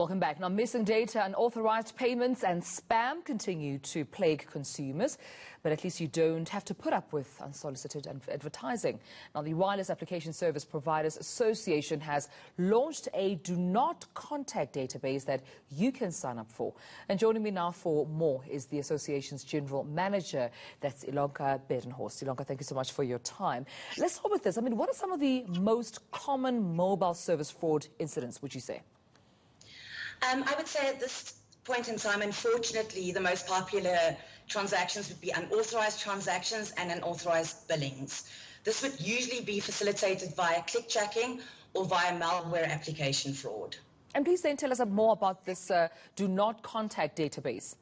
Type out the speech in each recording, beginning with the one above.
Welcome back. Now, missing data, unauthorized payments and spam continue to plague consumers, but at least you don't have to put up with unsolicited advertising. Now, the Wireless Application Service Providers Association has launched a do not contact database that you can sign up for. And joining me now for more is the association's general manager, that's Ilonka Badenhorst. Ilonka, thank you so much for your time. Let's start with this. I mean, what are some of the most common mobile service fraud incidents, would you say? I would say at this point in time, unfortunately, the most popular transactions would be unauthorized transactions and unauthorized billings. This would usually be facilitated via click tracking or via malware application fraud. And please then tell us more about this do not contact database.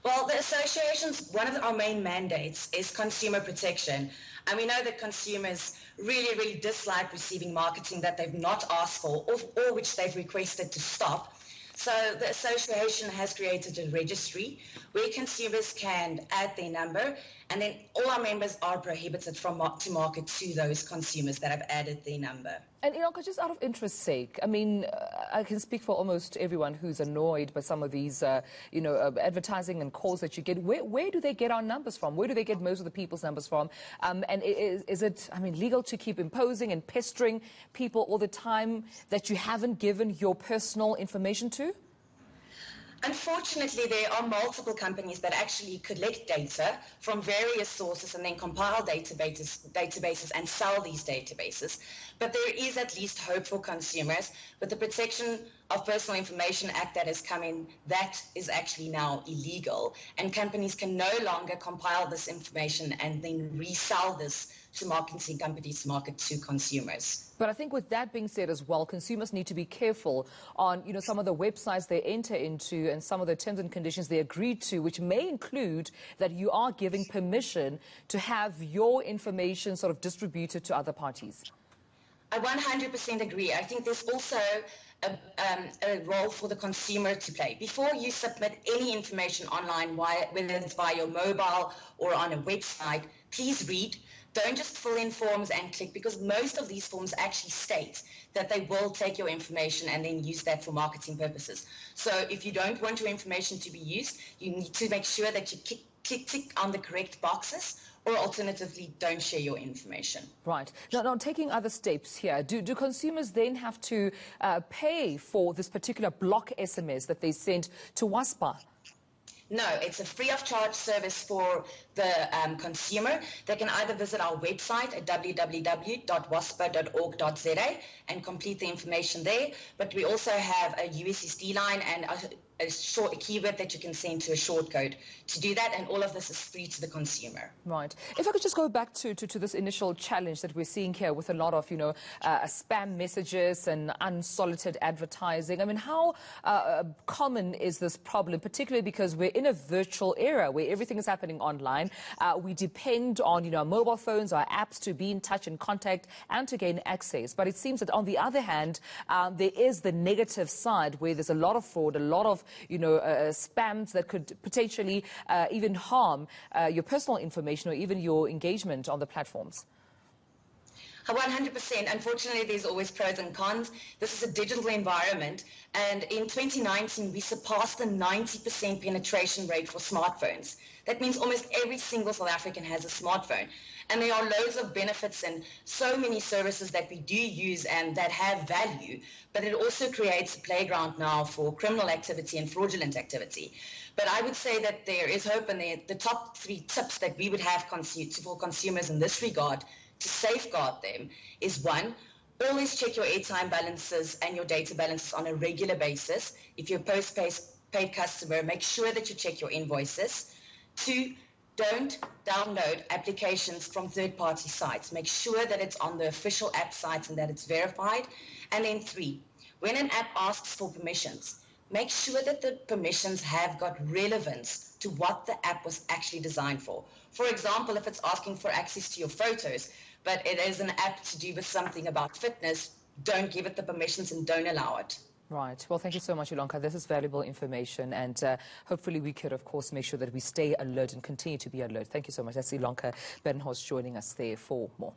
Well, the association's one of our main mandates is consumer protection. And we know that consumers really dislike receiving marketing that they've not asked for or which they've requested to stop. So the association has created a registry where consumers can add their number, and then all our members are prohibited from to market to those consumers that have added their number. And Ilonka, just out of interest's sake, I mean, I can speak for almost everyone who's annoyed by some of these, advertising and calls that you get. Where do they get our numbers from? Where do they get most of the people's numbers from? And is it, legal to keep imposing and pestering people all the time that you haven't given your personal information to? Unfortunately, there are multiple companies that actually collect data from various sources and then compile databases and sell these databases. But there is at least hope for consumers. With the Protection of Personal Information Act that has come in, that is actually now illegal. And companies can no longer compile this information and then resell this to marketing companies to market to consumers. But I think with that being said as well, consumers need to be careful on, some of the websites they enter into and some of the terms and conditions they agree to, which may include that you are giving permission to have your information sort of distributed to other parties. I 100% agree. I think there's also a role for the consumer to play. Before you submit any information online, whether it's via your mobile or on a website, please read. Don't just fill in forms and click, because most of these forms actually state that they will take your information and then use that for marketing purposes. So if you don't want your information to be used, you need to make sure that you tick on the correct boxes, or alternatively, don't share your information. Right. Now taking other steps here, do consumers then have to pay for this particular block SMS that they send to WASPA? No, it's a free of charge service for the consumer. They can either visit our website at www.waspa.org.za and complete the information there. But we also have a USSD line and a keyword that you can send to a short code to do that, and all of this is free to the consumer. Right. If I could just go back to this initial challenge that we're seeing here with a lot of, spam messages and unsolicited advertising. I mean, how common is this problem, particularly because we're in a virtual era where everything is happening online. We depend on, our mobile phones, our apps to be in touch and contact and to gain access. But it seems that on the other hand, there is the negative side where there's a lot of fraud, a lot of spams that could potentially even harm your personal information or even your engagement on the platforms. 100%. Unfortunately, there's always pros and cons. This is a digital environment, and in 2019, we surpassed the 90% penetration rate for smartphones. That means almost every single South African has a smartphone. And there are loads of benefits and so many services that we do use and that have value, but it also creates a playground now for criminal activity and fraudulent activity. But I would say that there is hope, and the top 3 tips that we would have for consumers in this regard to safeguard them is: 1, always check your airtime balances and your data balances on a regular basis. If you're a post-paid customer, make sure that you check your invoices. 2, don't download applications from third-party sites. Make sure that it's on the official app sites and that it's verified. And then 3, when an app asks for permissions, make sure that the permissions have got relevance to what the app was actually designed for. For example, if it's asking for access to your photos, but it is an app to do with something about fitness, don't give it the permissions and don't allow it. Right. Well, thank you so much, Ilonka. This is valuable information, and hopefully we could, of course, make sure that we stay alert and continue to be alert. Thank you so much. That's Ilonka Badenhorst joining us there for more.